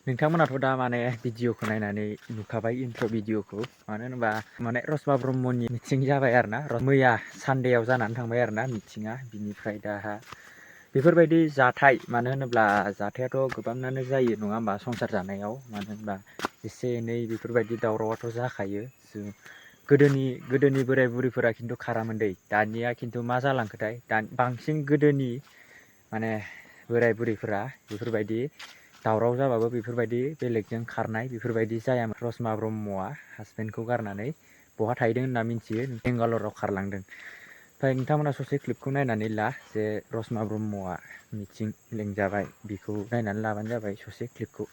नोंथांमोनाथ' दा माने भिडिअखौ नायनानै नुखाबाय इन्ट्र भिडिअखौ मानो होनोबा माने रसमा ब्रह्मनि मिटिं जाबाय आरोना मैया सानडेआव जानानै थांबाय आरोना मिटिङा बिनिफ्राय दा बेफोरबायदि जाथाय मानो होनोब्ला जाथायाथ' गोबाङानो जायो नङा होमबा संसार जानायाव मानो होनबा एसे एनै बेफोरबायदि दावरावाथ' जाखायो गोदोनि बोराय बुरैफोरा खिन्थु खारामोन दै दानिया खिन्थु मा जालांखोथाय बांसिन गोदोनि माने बोराय बुरैफोरा बेफोरबायदि दावराव जाबाबो बेफोरबायदि बेलेगजों खारनाय बेफोरबायदि जायामोन रसमा ब्रह्मआ हासबेन्डखौ गारनानै बहा थाहैदों होनना मिथियो बेंगालराव खारलांदों ओमफ्राय नोंथांमोना ससे क्लिपखौ नायनानै ला जे रसमा ब्रह्मआ मिटिं लिंजाबाय बेखौ नायनानै लाबानो जाबाय ससे क्लिपखौ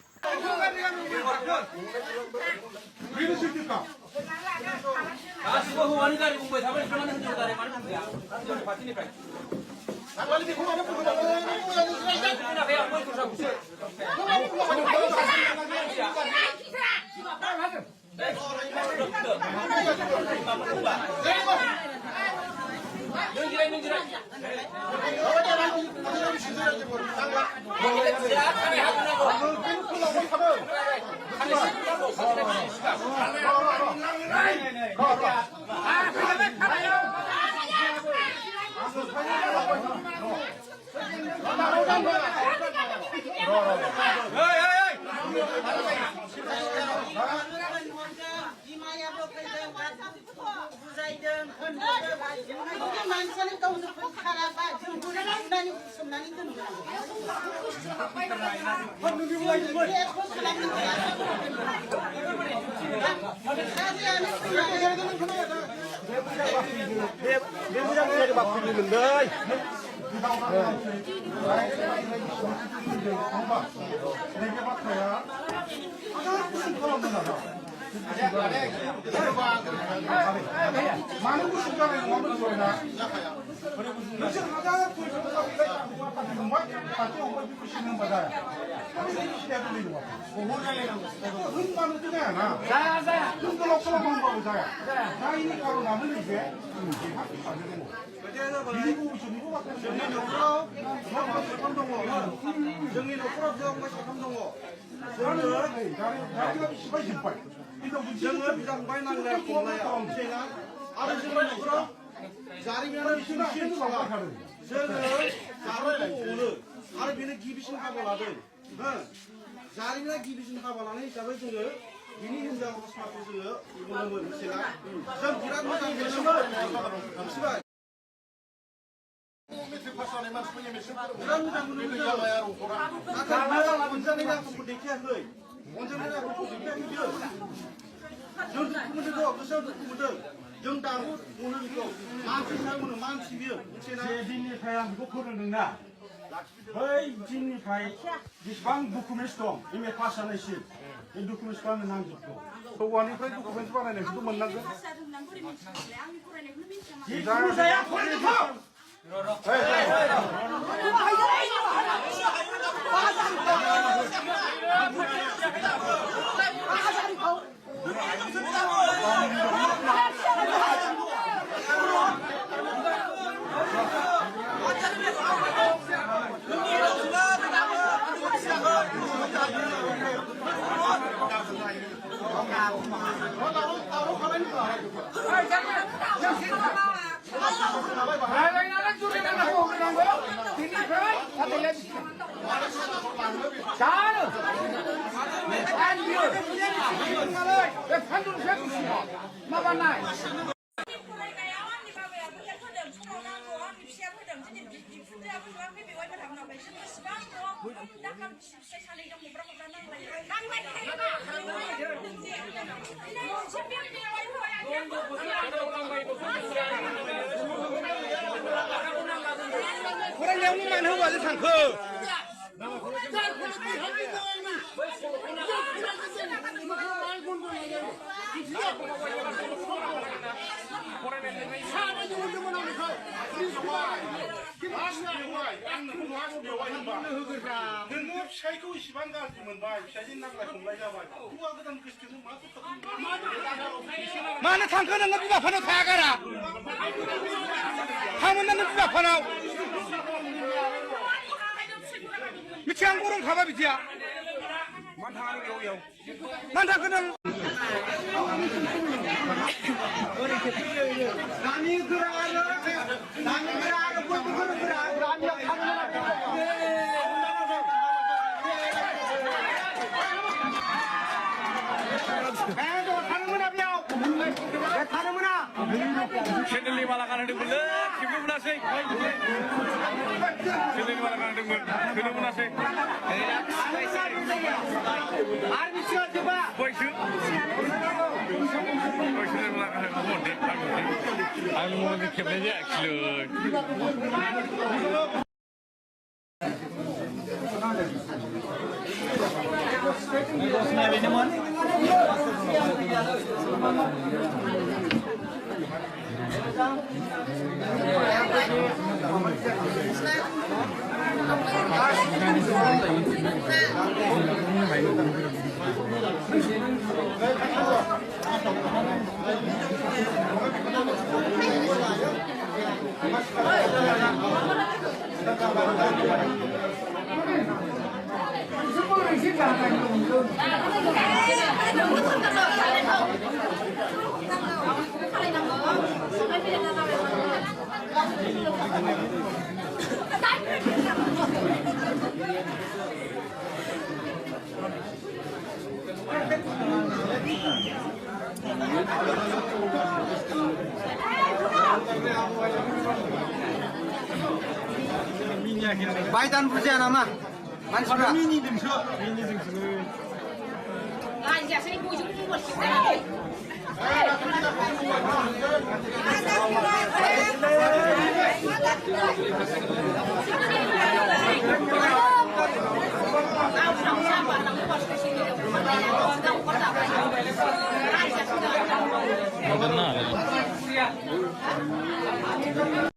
जारिमिना गिबिसिन हाबा लानाय हिसाबै जोङो बिनि हिनजाव रसमाखौ जोङो बुङोमोन मिथिला जों बिराद मोजां मोनोमोन मिथिबाय मेट्रिक पास जानाय मानसिफोरनि बिराद मोजां मोनोमोन नाथाय अनजानाय आखलखौ देखायाखै अनजानाय आखलखौ देखायाखै बियो जों दुखु मोनदों गोसोआव दुखु मोनदों जों दाबो बुङो बेखौ मानसि होनो मानसि बियो मिथिना जे दिननिफ्राय आं बेखौ फोरोंदोंना बै दिननिफ्राय बेसेबां डकुमेन्टस दं एमए पास जानायसिम बे डकुमेन्टसखौ आंनो नांजोबगौ हौवानिफ्राय डकुमेन्टस बानायनायखौथ' मोननांगोन जिखुनु जाया फरायनायखौ फरायनायावनो मानो होबासो थांखो नोङो फिसाइखौ इसिबां गाज्रि मोनबाय फिसाजों नांलाय खमलाय जाबाय हौवा गोदान गोसोथोनो मानो थांखो नोङो बिमा बिफानाव थाया गारा थांमोन नों बिमा बिफानाव मिथिया आं गरम खाबा बिदिया Channel malah kan ada bulan, kita munasih. Channel malah kan ada bulan, kita munasih. Boysu malah kan ada bulan. Aku mau dikepnya aja, actually. 바이단 부지 않아 마. 만수라. 미니 등서. 아, 이제 선생님 보여주고 뭐 시작해.